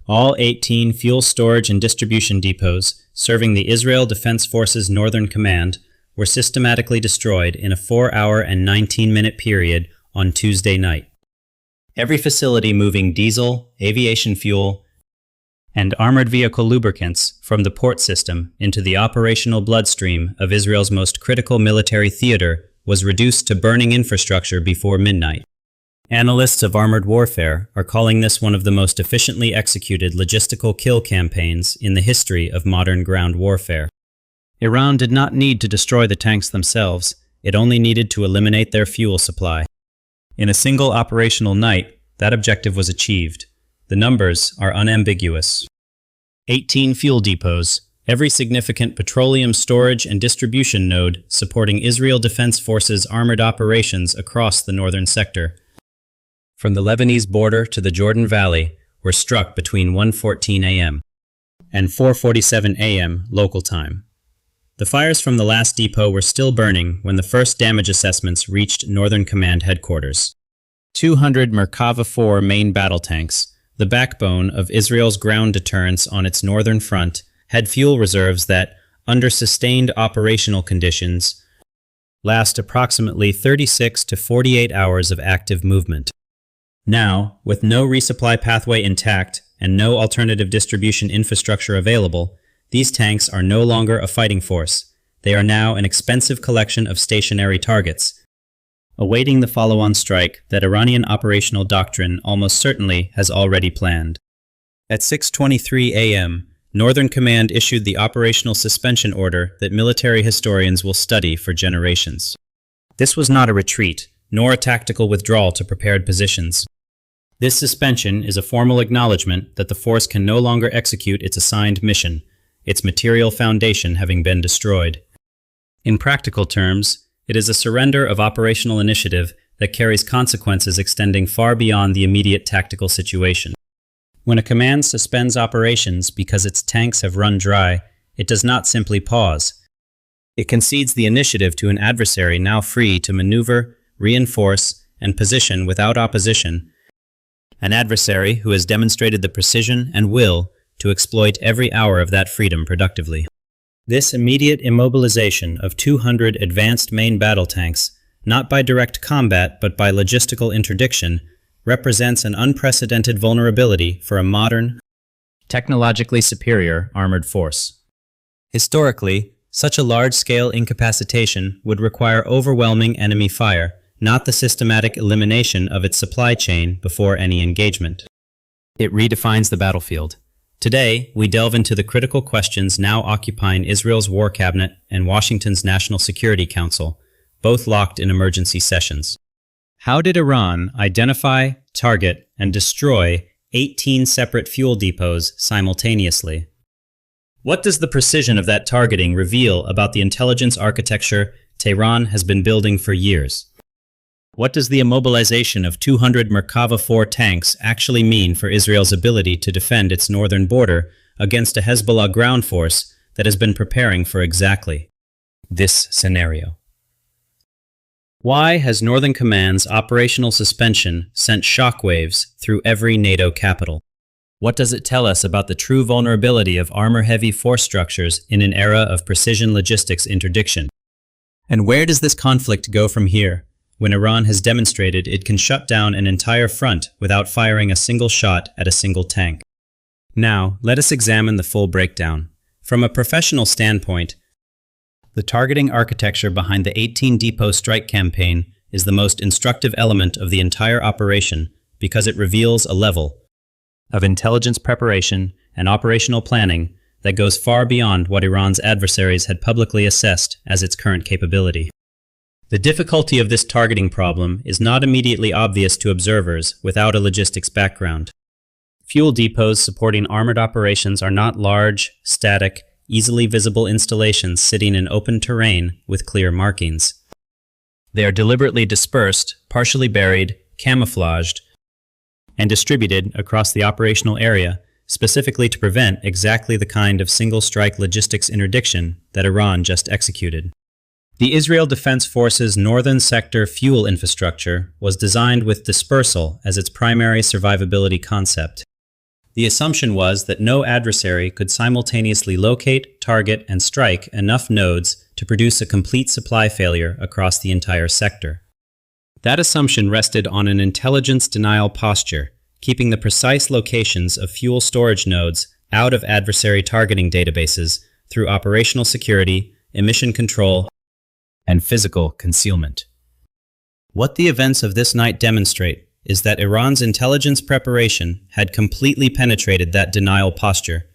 All 18 fuel storage and distribution depots serving the Israel Defense Forces Northern Command were systematically destroyed in a 4-hour and 19-minute period on Tuesday night. Every facility moving diesel, aviation fuel, and armored vehicle lubricants from the port system into the operational bloodstream of Israel's most critical military theater was reduced to burning infrastructure before midnight. Analysts of armored warfare are calling this one of the most efficiently executed logistical kill campaigns in the history of modern ground warfare. Iran did not need to destroy the tanks themselves, it only needed to eliminate their fuel supply. In a single operational night, that objective was achieved. The numbers are unambiguous. 18 fuel depots, every significant petroleum storage and distribution node supporting Israel Defense Forces armored operations across the northern sector, from the Lebanese border to the Jordan Valley, were struck between 1:14 a.m. and 4:47 a.m. local time. The fires from the last depot were still burning when the first damage assessments reached Northern Command headquarters. 200 Merkava 4 main battle tanks, the backbone of Israel's ground deterrence on its northern front, had fuel reserves that, under sustained operational conditions, last approximately 36 to 48 hours of active movement. Now, with no resupply pathway intact and no alternative distribution infrastructure available, these tanks are no longer a fighting force. They are now an expensive collection of stationary targets, awaiting the follow-on strike that Iranian operational doctrine almost certainly has already planned. At 6:23 a.m., Northern Command issued the operational suspension order that military historians will study for generations. This was not a retreat, nor a tactical withdrawal to prepared positions. This suspension is a formal acknowledgement that the force can no longer execute its assigned mission, its material foundation having been destroyed. In practical terms, it is a surrender of operational initiative that carries consequences extending far beyond the immediate tactical situation. When a command suspends operations because its tanks have run dry, it does not simply pause. It concedes the initiative to an adversary now free to maneuver, reinforce, and position without opposition, an adversary who has demonstrated the precision and will to exploit every hour of that freedom productively. This immediate immobilization of 200 advanced main battle tanks, not by direct combat but by logistical interdiction, represents an unprecedented vulnerability for a modern, technologically superior armored force. Historically, such a large-scale incapacitation would require overwhelming enemy fire, not the systematic elimination of its supply chain before any engagement. It redefines the battlefield. Today, we delve into the critical questions now occupying Israel's War Cabinet and Washington's National Security Council, both locked in emergency sessions. How did Iran identify, target, and destroy 18 separate fuel depots simultaneously? What does the precision of that targeting reveal about the intelligence architecture Tehran has been building for years? What does the immobilization of 200 Merkava 4 tanks actually mean for Israel's ability to defend its northern border against a Hizballah ground force that has been preparing for exactly this scenario? Why has Northern Command's operational suspension sent shockwaves through every NATO capital? What does it tell us about the true vulnerability of armor-heavy force structures in an era of precision logistics interdiction? And where does this conflict go from here, when Iran has demonstrated it can shut down an entire front without firing a single shot at a single tank? Now, let us examine the full breakdown. From a professional standpoint, the targeting architecture behind the 18 Depot strike campaign is the most instructive element of the entire operation because it reveals a level of intelligence preparation and operational planning that goes far beyond what Iran's adversaries had publicly assessed as its current capability. The difficulty of this targeting problem is not immediately obvious to observers without a logistics background. Fuel depots supporting armored operations are not large, static, easily visible installations sitting in open terrain with clear markings. They are deliberately dispersed, partially buried, camouflaged, and distributed across the operational area, specifically to prevent exactly the kind of single-strike logistics interdiction that Iran just executed. The Israel Defense Forces Northern Sector fuel infrastructure was designed with dispersal as its primary survivability concept. The assumption was that no adversary could simultaneously locate, target, and strike enough nodes to produce a complete supply failure across the entire sector. That assumption rested on an intelligence denial posture, keeping the precise locations of fuel storage nodes out of adversary targeting databases through operational security, emission control, and physical concealment. What the events of this night demonstrate is that Iran's intelligence preparation had completely penetrated that denial posture.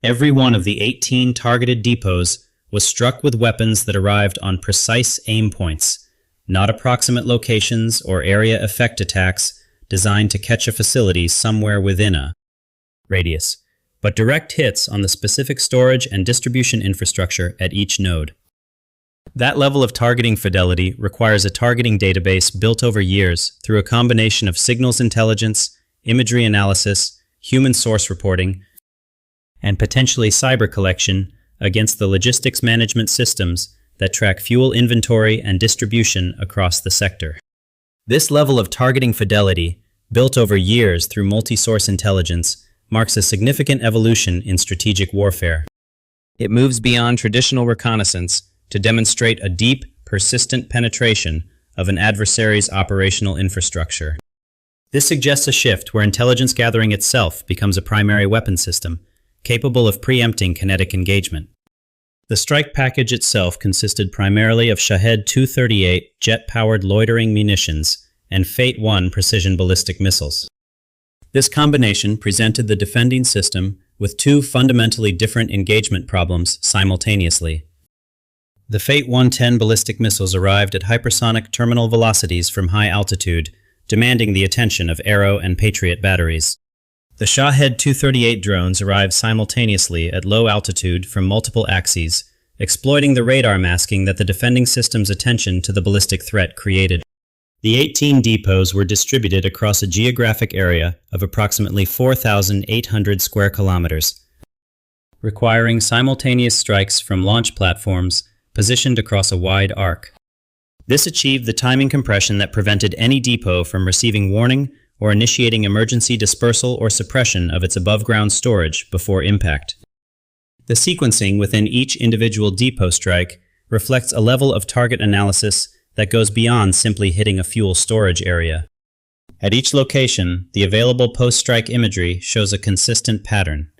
Every one of the 18 targeted depots was struck with weapons that arrived on precise aim points, not approximate locations or area effect attacks designed to catch a facility somewhere within a radius, but direct hits on the specific storage and distribution infrastructure at each node. That level of targeting fidelity requires a targeting database built over years through a combination of signals intelligence, imagery analysis, human source reporting, and potentially cyber collection against the logistics management systems that track fuel inventory and distribution across the sector. This level of targeting fidelity, built over years through multi-source intelligence, marks a significant evolution in strategic warfare. It moves beyond traditional reconnaissance to demonstrate a deep, persistent penetration of an adversary's operational infrastructure. This suggests a shift where intelligence gathering itself becomes a primary weapon system, capable of preempting kinetic engagement. The strike package itself consisted primarily of Shahed 238 jet-powered loitering munitions and Fate 1 precision ballistic missiles. This combination presented the defending system with two fundamentally different engagement problems simultaneously. The Fate 110 ballistic missiles arrived at hypersonic terminal velocities from high altitude, demanding the attention of Arrow and Patriot batteries. The Shahed 238 drones arrived simultaneously at low altitude from multiple axes, exploiting the radar masking that the defending system's attention to the ballistic threat created. The 18 depots were distributed across a geographic area of approximately 4,800 square kilometers, requiring simultaneous strikes from launch platforms positioned across a wide arc. This achieved the timing compression that prevented any depot from receiving warning or initiating emergency dispersal or suppression of its above-ground storage before impact. The sequencing within each individual depot strike reflects a level of target analysis that goes beyond simply hitting a fuel storage area. At each location, the available post-strike imagery shows a consistent pattern.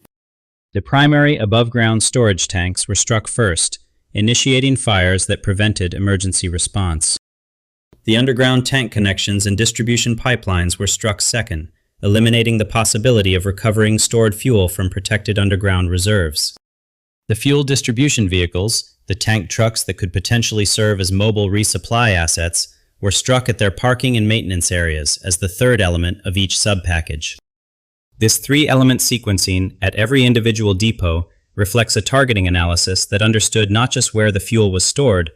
The primary above-ground storage tanks were struck first, initiating fires that prevented emergency response. The underground tank connections and distribution pipelines were struck second, eliminating the possibility of recovering stored fuel from protected underground reserves. The fuel distribution vehicles, the tank trucks that could potentially serve as mobile resupply assets, were struck at their parking and maintenance areas as the third element of each sub-package. This three-element sequencing at every individual depot reflects a targeting analysis that understood not just where the fuel was stored,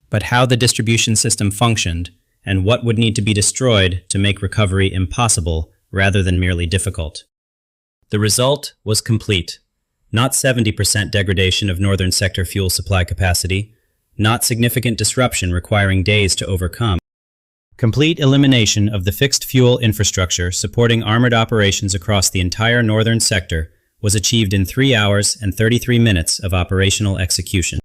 but how the distribution system functioned and what would need to be destroyed to make recovery impossible rather than merely difficult. The result was complete. Not 70% degradation of northern sector fuel supply capacity, not significant disruption requiring days to overcome. Complete elimination of the fixed fuel infrastructure supporting armored operations across the entire northern sector was achieved in 3 hours and 33 minutes of operational execution.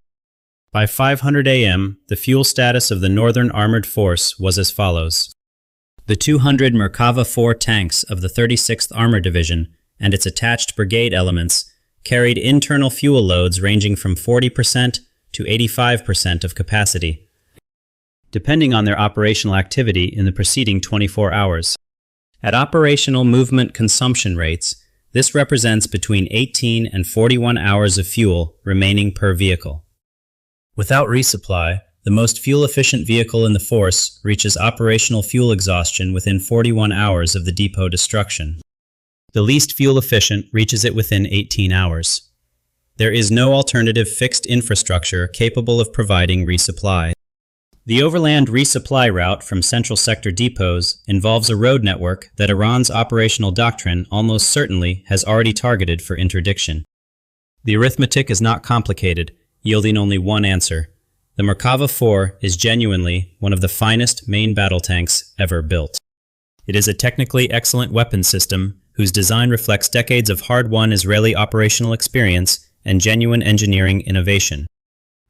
By 500 a.m., the fuel status of the Northern Armored Force was as follows. The 200 Merkava 4 tanks of the 36th Armored Division and its attached brigade elements carried internal fuel loads ranging from 40% to 85% of capacity, depending on their operational activity in the preceding 24 hours. At operational movement consumption rates, this represents between 18 and 41 hours of fuel remaining per vehicle. Without resupply, the most fuel-efficient vehicle in the force reaches operational fuel exhaustion within 41 hours of the depot destruction. The least fuel-efficient reaches it within 18 hours. There is no alternative fixed infrastructure capable of providing resupply. The overland resupply route from central sector depots involves a road network that Iran's operational doctrine almost certainly has already targeted for interdiction. The arithmetic is not complicated, yielding only one answer. The Merkava 4 is genuinely one of the finest main battle tanks ever built. It is a technically excellent weapon system whose design reflects decades of hard-won Israeli operational experience and genuine engineering innovation.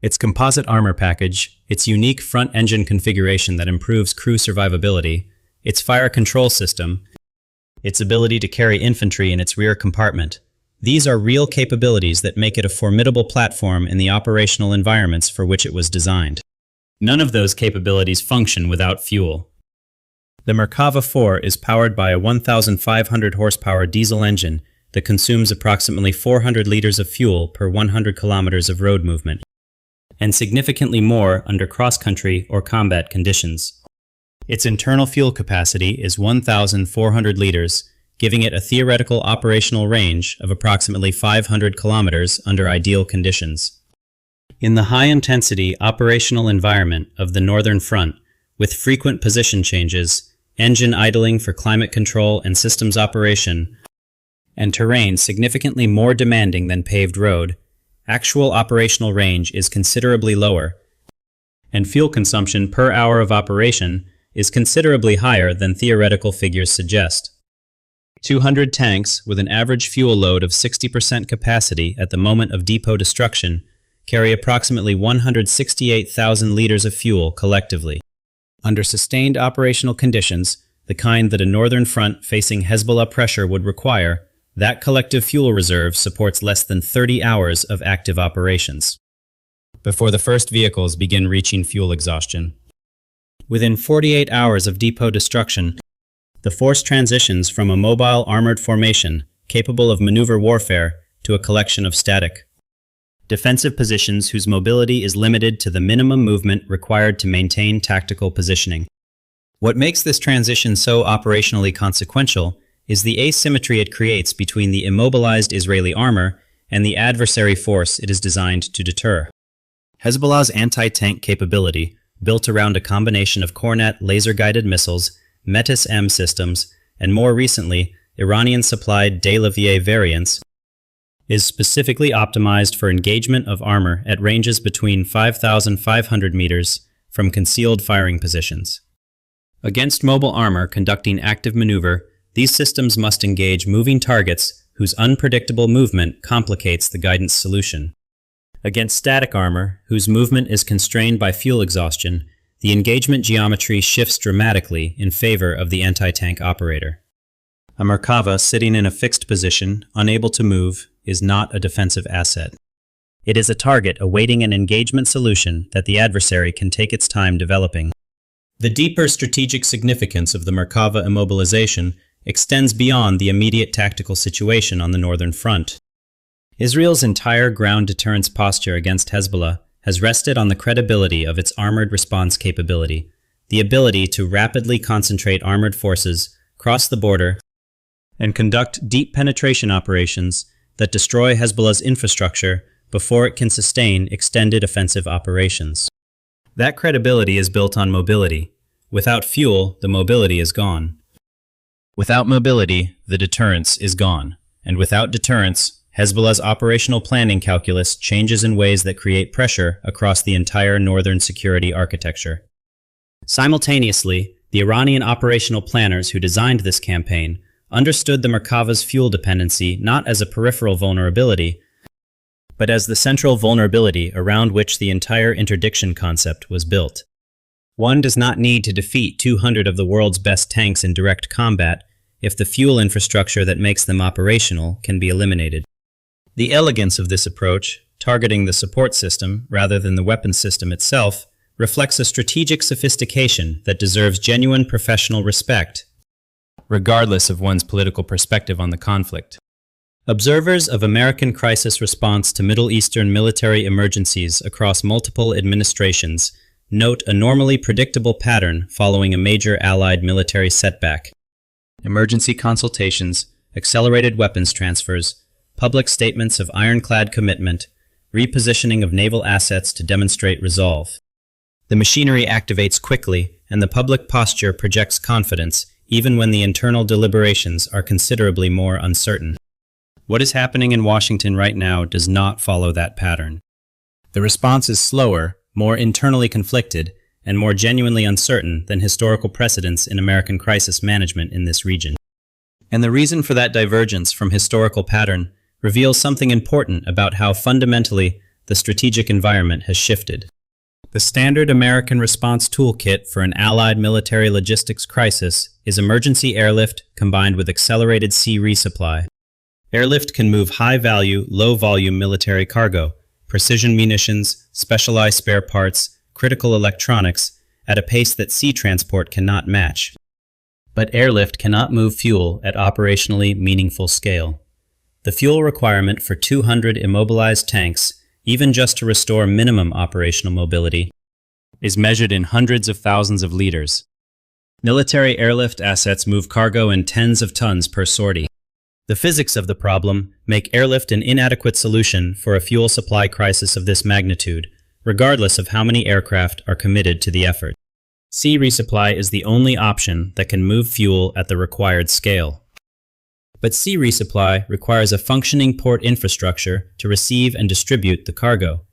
Its composite armor package, its unique front-engine configuration that improves crew survivability, its fire control system, its ability to carry infantry in its rear compartment. These are real capabilities that make it a formidable platform in the operational environments for which it was designed. None of those capabilities function without fuel. The Merkava 4 is powered by a 1,500 horsepower diesel engine that consumes approximately 400 liters of fuel per 100 kilometers of road movement, and significantly more under cross-country or combat conditions. Its internal fuel capacity is 1,400 liters, giving it a theoretical operational range of approximately 500 kilometers under ideal conditions. In the high-intensity operational environment of the Northern Front, with frequent position changes, engine idling for climate control and systems operation, and terrain significantly more demanding than paved road, actual operational range is considerably lower, and fuel consumption per hour of operation is considerably higher than theoretical figures suggest. 200 tanks with an average fuel load of 60% capacity at the moment of depot destruction carry approximately 168,000 liters of fuel collectively. Under sustained operational conditions, the kind that a Northern Front facing Hizballah pressure would require, that collective fuel reserve supports less than 30 hours of active operations before the first vehicles begin reaching fuel exhaustion. Within 48 hours of depot destruction, the force transitions from a mobile armored formation capable of maneuver warfare to a collection of static defensive positions whose mobility is limited to the minimum movement required to maintain tactical positioning. What makes this transition so operationally consequential is the asymmetry it creates between the immobilized Israeli armor and the adversary force it is designed to deter. Hezbollah's anti-tank capability, built around a combination of Kornet laser-guided missiles, Metis-M systems, and more recently, Iranian-supplied Delavier variants, is specifically optimized for engagement of armor at ranges between 5,500 meters from concealed firing positions. Against mobile armor conducting active maneuver, these systems must engage moving targets whose unpredictable movement complicates the guidance solution. Against static armor, whose movement is constrained by fuel exhaustion, the engagement geometry shifts dramatically in favor of the anti-tank operator. A Merkava sitting in a fixed position, unable to move, is not a defensive asset. It is a target awaiting an engagement solution that the adversary can take its time developing. The deeper strategic significance of the Merkava immobilization extends beyond the immediate tactical situation on the Northern Front. Israel's entire ground deterrence posture against Hezbollah has rested on the credibility of its armored response capability, the ability to rapidly concentrate armored forces, cross the border, and conduct deep penetration operations that destroy Hezbollah's infrastructure before it can sustain extended offensive operations. That credibility is built on mobility. Without fuel, the mobility is gone. Without mobility, the deterrence is gone. And without deterrence, Hezbollah's operational planning calculus changes in ways that create pressure across the entire northern security architecture. Simultaneously, the Iranian operational planners who designed this campaign understood the Merkava's fuel dependency not as a peripheral vulnerability, but as the central vulnerability around which the entire interdiction concept was built. One does not need to defeat 200 of the world's best tanks in direct combat if the fuel infrastructure that makes them operational can be eliminated. The elegance of this approach, targeting the support system rather than the weapons system itself, reflects a strategic sophistication that deserves genuine professional respect, regardless of one's political perspective on the conflict. Observers of American crisis response to Middle Eastern military emergencies across multiple administrations note a normally predictable pattern following a major Allied military setback. Emergency consultations, accelerated weapons transfers, public statements of ironclad commitment, repositioning of naval assets to demonstrate resolve. The machinery activates quickly, and the public posture projects confidence, even when the internal deliberations are considerably more uncertain. What is happening in Washington right now does not follow that pattern. The response is slower, more internally conflicted, and more genuinely uncertain than historical precedents in American crisis management in this region. And the reason for that divergence from historical pattern reveals something important about how fundamentally the strategic environment has shifted. The standard American response toolkit for an Allied military logistics crisis is emergency airlift combined with accelerated sea resupply. Airlift can move high-value, low-volume military cargo, precision munitions, specialized spare parts, critical electronics, at a pace that sea transport cannot match. But airlift cannot move fuel at operationally meaningful scale. The fuel requirement for 200 immobilized tanks, even just to restore minimum operational mobility, is measured in hundreds of thousands of liters. Military airlift assets move cargo in tens of tons per sortie. The physics of the problem make airlift an inadequate solution for a fuel supply crisis of this magnitude, regardless of how many aircraft are committed to the effort. Sea resupply is the only option that can move fuel at the required scale. But sea resupply requires a functioning port infrastructure to receive and distribute the cargo.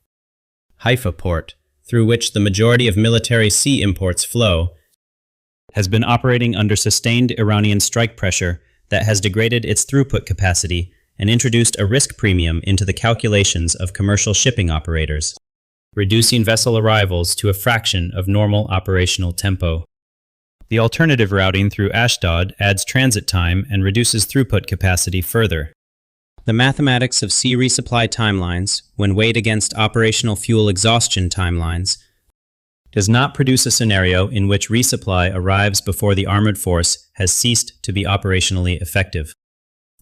Haifa Port, through which the majority of military sea imports flow, has been operating under sustained Iranian strike pressure that has degraded its throughput capacity and introduced a risk premium into the calculations of commercial shipping operators, reducing vessel arrivals to a fraction of normal operational tempo. The alternative routing through Ashdod adds transit time and reduces throughput capacity further. The mathematics of sea resupply timelines, when weighed against operational fuel exhaustion timelines, does not produce a scenario in which resupply arrives before the armored force has ceased to be operationally effective.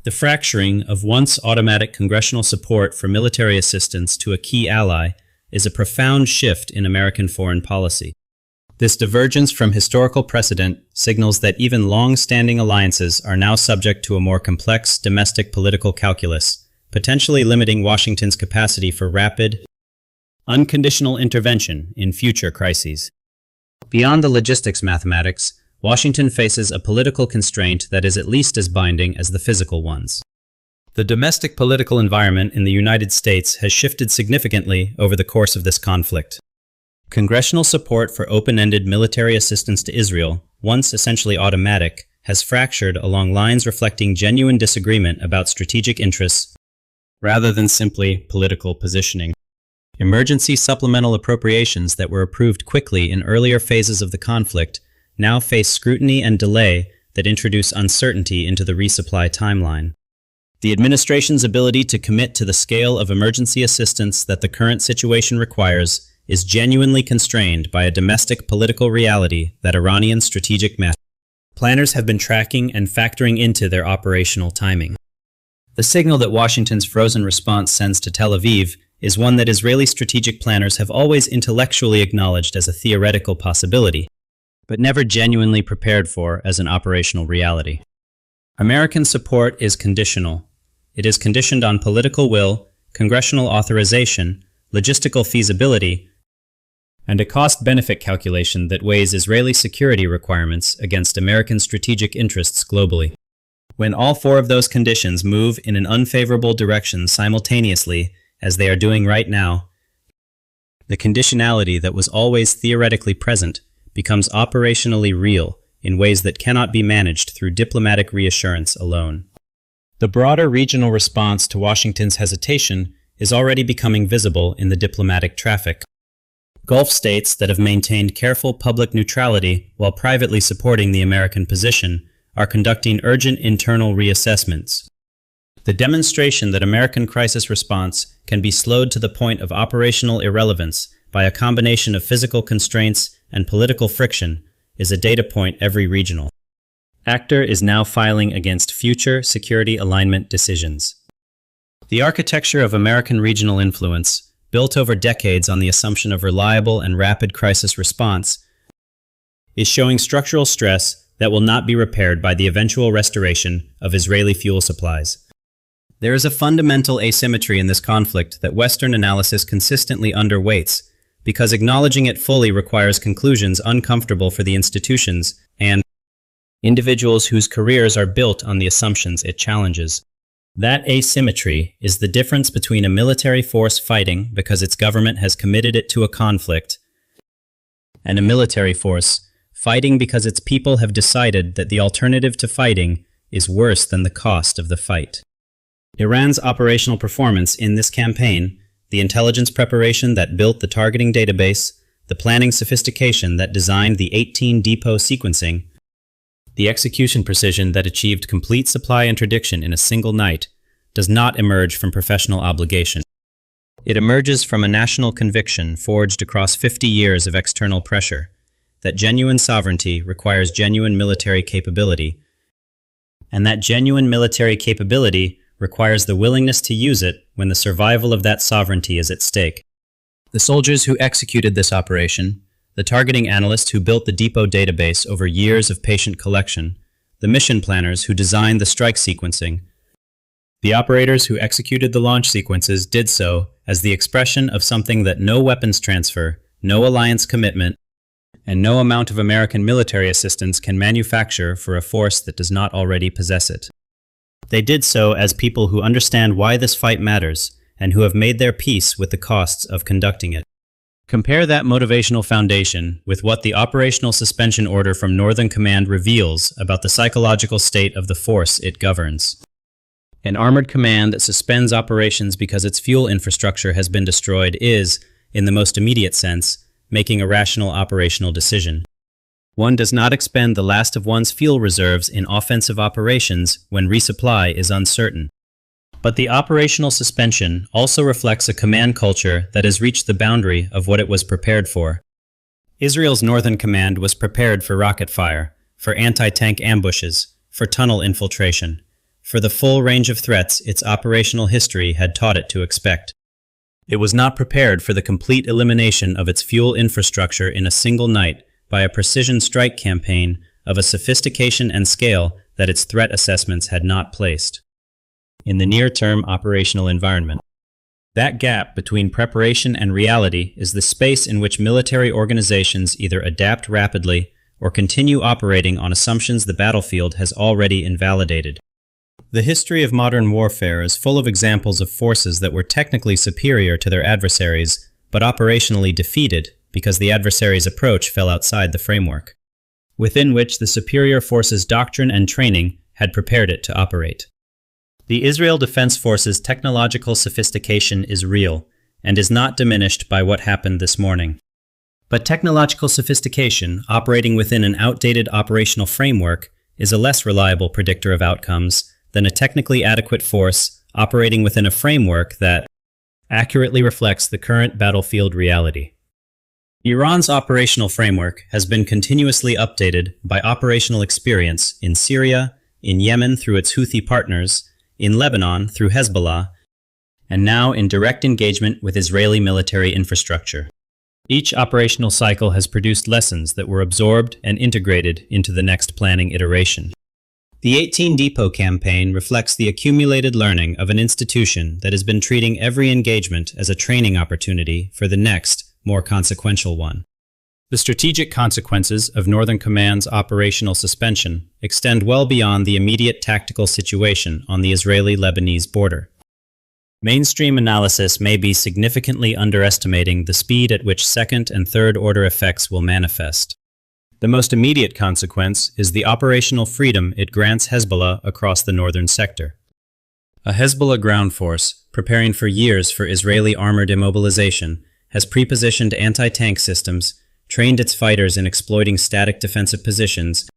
The fracturing of once automatic congressional support for military assistance to a key ally is a profound shift in American foreign policy. This divergence from historical precedent signals that even long-standing alliances are now subject to a more complex domestic political calculus, potentially limiting Washington's capacity for rapid, unconditional intervention in future crises. Beyond the logistics mathematics, Washington faces a political constraint that is at least as binding as the physical ones. The domestic political environment in the United States has shifted significantly over the course of this conflict. Congressional support for open-ended military assistance to Israel, once essentially automatic, has fractured along lines reflecting genuine disagreement about strategic interests rather than simply political positioning. Emergency supplemental appropriations that were approved quickly in earlier phases of the conflict now face scrutiny and delay that introduce uncertainty into the resupply timeline. The administration's ability to commit to the scale of emergency assistance that the current situation requires is genuinely constrained by a domestic political reality that Iranian strategic planners have been tracking and factoring into their operational timing. The signal that Washington's frozen response sends to Tel Aviv is one that Israeli strategic planners have always intellectually acknowledged as a theoretical possibility, but never genuinely prepared for as an operational reality. American support is conditional. It is conditioned on political will, congressional authorization, logistical feasibility, and a cost-benefit calculation that weighs Israeli security requirements against American strategic interests globally. When all four of those conditions move in an unfavorable direction simultaneously, as they are doing right now, the conditionality that was always theoretically present becomes operationally real in ways that cannot be managed through diplomatic reassurance alone. The broader regional response to Washington's hesitation is already becoming visible in the diplomatic traffic. Gulf states that have maintained careful public neutrality while privately supporting the American position are conducting urgent internal reassessments. The demonstration that American crisis response can be slowed to the point of operational irrelevance by a combination of physical constraints and political friction is a data point every regional actor is now filing against future security alignment decisions. The architecture of American regional influence, built over decades on the assumption of reliable and rapid crisis response, is showing structural stress that will not be repaired by the eventual restoration of Israeli fuel supplies. There is a fundamental asymmetry in this conflict that Western analysis consistently underweights, because acknowledging it fully requires conclusions uncomfortable for the institutions and individuals whose careers are built on the assumptions it challenges. That asymmetry is the difference between a military force fighting because its government has committed it to a conflict and a military force fighting because its people have decided that the alternative to fighting is worse than the cost of the fight. Iran's operational performance in this campaign, the intelligence preparation that built the targeting database, the planning sophistication that designed the 18-depot sequencing, the execution precision that achieved complete supply interdiction in a single night, does not emerge from professional obligation. It emerges from a national conviction forged across 50 years of external pressure that genuine sovereignty requires genuine military capability, and that genuine military capability requires the willingness to use it when the survival of that sovereignty is at stake. The soldiers who executed this operation, the targeting analysts who built the depot database over years of patient collection, the mission planners who designed the strike sequencing, the operators who executed the launch sequences did so as the expression of something that no weapons transfer, no alliance commitment, and no amount of American military assistance can manufacture for a force that does not already possess it. They did so as people who understand why this fight matters and who have made their peace with the costs of conducting it. Compare that motivational foundation with what the operational suspension order from Northern Command reveals about the psychological state of the force it governs. An armored command that suspends operations because its fuel infrastructure has been destroyed is, in the most immediate sense, making a rational operational decision. One does not expend the last of one's fuel reserves in offensive operations when resupply is uncertain. But the operational suspension also reflects a command culture that has reached the boundary of what it was prepared for. Israel's Northern Command was prepared for rocket fire, for anti-tank ambushes, for tunnel infiltration, for the full range of threats its operational history had taught it to expect. It was not prepared for the complete elimination of its fuel infrastructure in a single night by a precision strike campaign of a sophistication and scale that its threat assessments had not placed. In the near-term operational environment, that gap between preparation and reality is the space in which military organizations either adapt rapidly or continue operating on assumptions the battlefield has already invalidated. The history of modern warfare is full of examples of forces that were technically superior to their adversaries, but operationally defeated because the adversary's approach fell outside the framework, within which the superior force's doctrine and training had prepared it to operate. The Israel Defense Force's technological sophistication is real, and is not diminished by what happened this morning. But technological sophistication, operating within an outdated operational framework, is a less reliable predictor of outcomes than a technically adequate force operating within a framework that accurately reflects the current battlefield reality. Iran's operational framework has been continuously updated by operational experience in Syria, in Yemen through its Houthi partners, in Lebanon through Hizballah, and now in direct engagement with Israeli military infrastructure. Each operational cycle has produced lessons that were absorbed and integrated into the next planning iteration. The 18-depot campaign reflects the accumulated learning of an institution that has been treating every engagement as a training opportunity for the next, more consequential one. The strategic consequences of Northern Command's operational suspension extend well beyond the immediate tactical situation on the Israeli-Lebanese border. Mainstream analysis may be significantly underestimating the speed at which second- and third-order effects will manifest. The most immediate consequence is the operational freedom it grants Hizballah across the northern sector. A Hizballah ground force, preparing for years for Israeli armored immobilization, has pre-positioned anti-tank systems, trained its fighters in exploiting static defensive positions,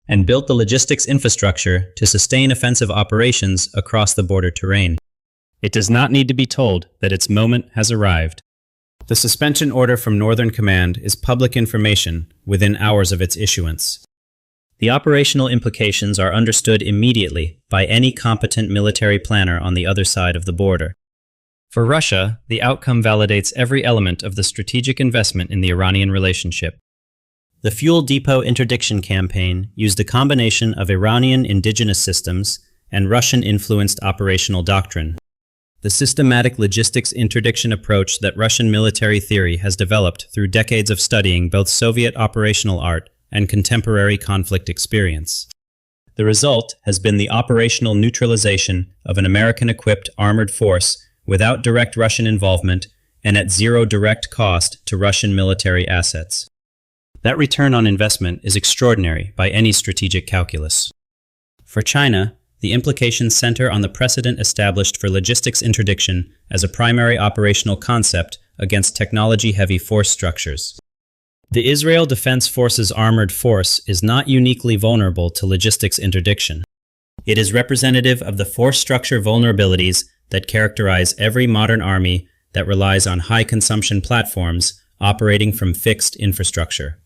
and built the logistics infrastructure to sustain offensive operations across the border terrain. It does not need to be told that its moment has arrived. The suspension order from Northern Command is public information within hours of its issuance. The operational implications are understood immediately by any competent military planner on the other side of the border. For Russia, the outcome validates every element of the strategic investment in the Iranian relationship. The fuel depot interdiction campaign used a combination of Iranian indigenous systems and Russian-influenced operational doctrine. The systematic logistics interdiction approach that Russian military theory has developed through decades of studying both Soviet operational art and contemporary conflict experience. The result has been the operational neutralization of an American-equipped armored force without direct Russian involvement and at zero direct cost to Russian military assets. That return on investment is extraordinary by any strategic calculus. For China, the implications center on the precedent established for logistics interdiction as a primary operational concept against technology-heavy force structures. The Israel Defense Forces armored force is not uniquely vulnerable to logistics interdiction. It is representative of the force structure vulnerabilities that characterize every modern army that relies on high-consumption platforms operating from fixed infrastructure.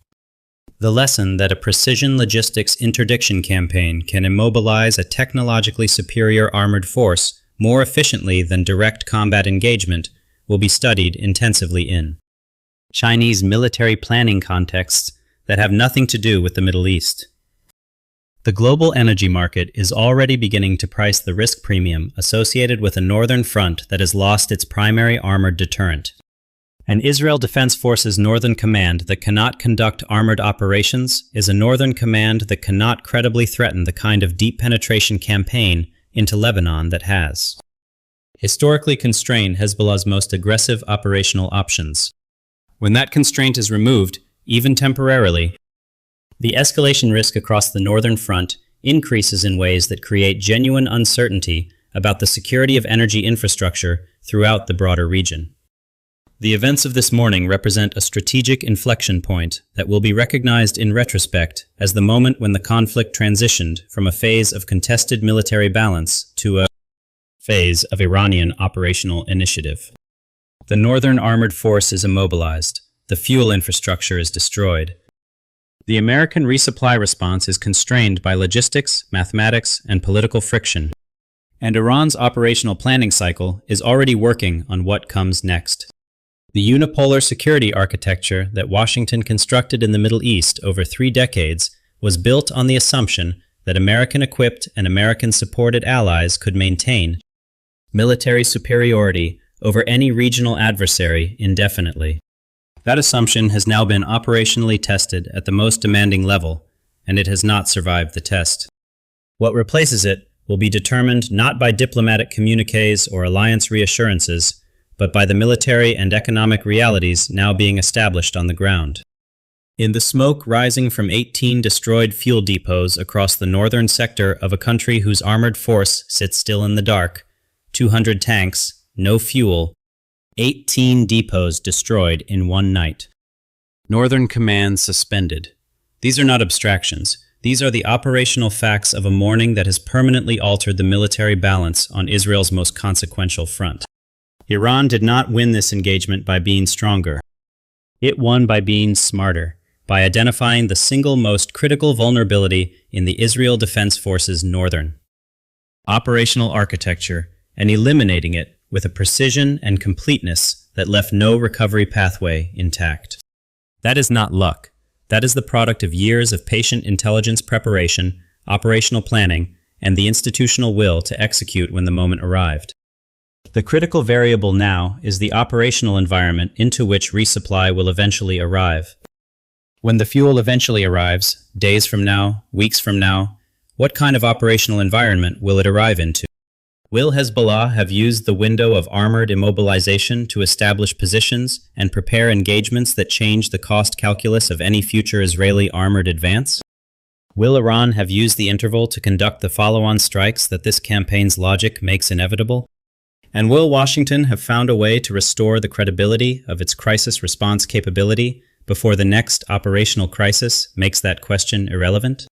The lesson that a precision logistics interdiction campaign can immobilize a technologically superior armored force more efficiently than direct combat engagement will be studied intensively in Chinese military planning contexts that have nothing to do with the Middle East. The global energy market is already beginning to price the risk premium associated with a northern front that has lost its primary armored deterrent. An Israel Defense Forces Northern Command that cannot conduct armored operations is a Northern Command that cannot credibly threaten the kind of deep penetration campaign into Lebanon that has historically constrained Hezbollah's most aggressive operational options. When that constraint is removed, even temporarily, the escalation risk across the northern front increases in ways that create genuine uncertainty about the security of energy infrastructure throughout the broader region. The events of this morning represent a strategic inflection point that will be recognized in retrospect as the moment when the conflict transitioned from a phase of contested military balance to a phase of Iranian operational initiative. The northern armored force is immobilized. The fuel infrastructure is destroyed. The American resupply response is constrained by logistics, mathematics, and political friction. And Iran's operational planning cycle is already working on what comes next. The unipolar security architecture that Washington constructed in the Middle East over 3 decades was built on the assumption that American-equipped and American-supported allies could maintain military superiority over any regional adversary indefinitely. That assumption has now been operationally tested at the most demanding level, and it has not survived the test. What replaces it will be determined not by diplomatic communiques or alliance reassurances, but by the military and economic realities now being established on the ground. In the smoke rising from 18 destroyed fuel depots across the northern sector of a country whose armored force sits still in the dark, 200 tanks, no fuel, 18 depots destroyed in one night. Northern Command suspended. These are not abstractions. These are the operational facts of a morning that has permanently altered the military balance on Israel's most consequential front. Iran did not win this engagement by being stronger. It won by being smarter, by identifying the single most critical vulnerability in the Israel Defense Forces northern operational architecture and eliminating it with a precision and completeness that left no recovery pathway intact. That is not luck. That is the product of years of patient intelligence preparation, operational planning, and the institutional will to execute when the moment arrived. The critical variable now is the operational environment into which resupply will eventually arrive. When the fuel eventually arrives, days from now, weeks from now, what kind of operational environment will it arrive into? Will Hezbollah have used the window of armored immobilization to establish positions and prepare engagements that change the cost calculus of any future Israeli armored advance? Will Iran have used the interval to conduct the follow-on strikes that this campaign's logic makes inevitable? And will Washington have found a way to restore the credibility of its crisis response capability before the next operational crisis makes that question irrelevant?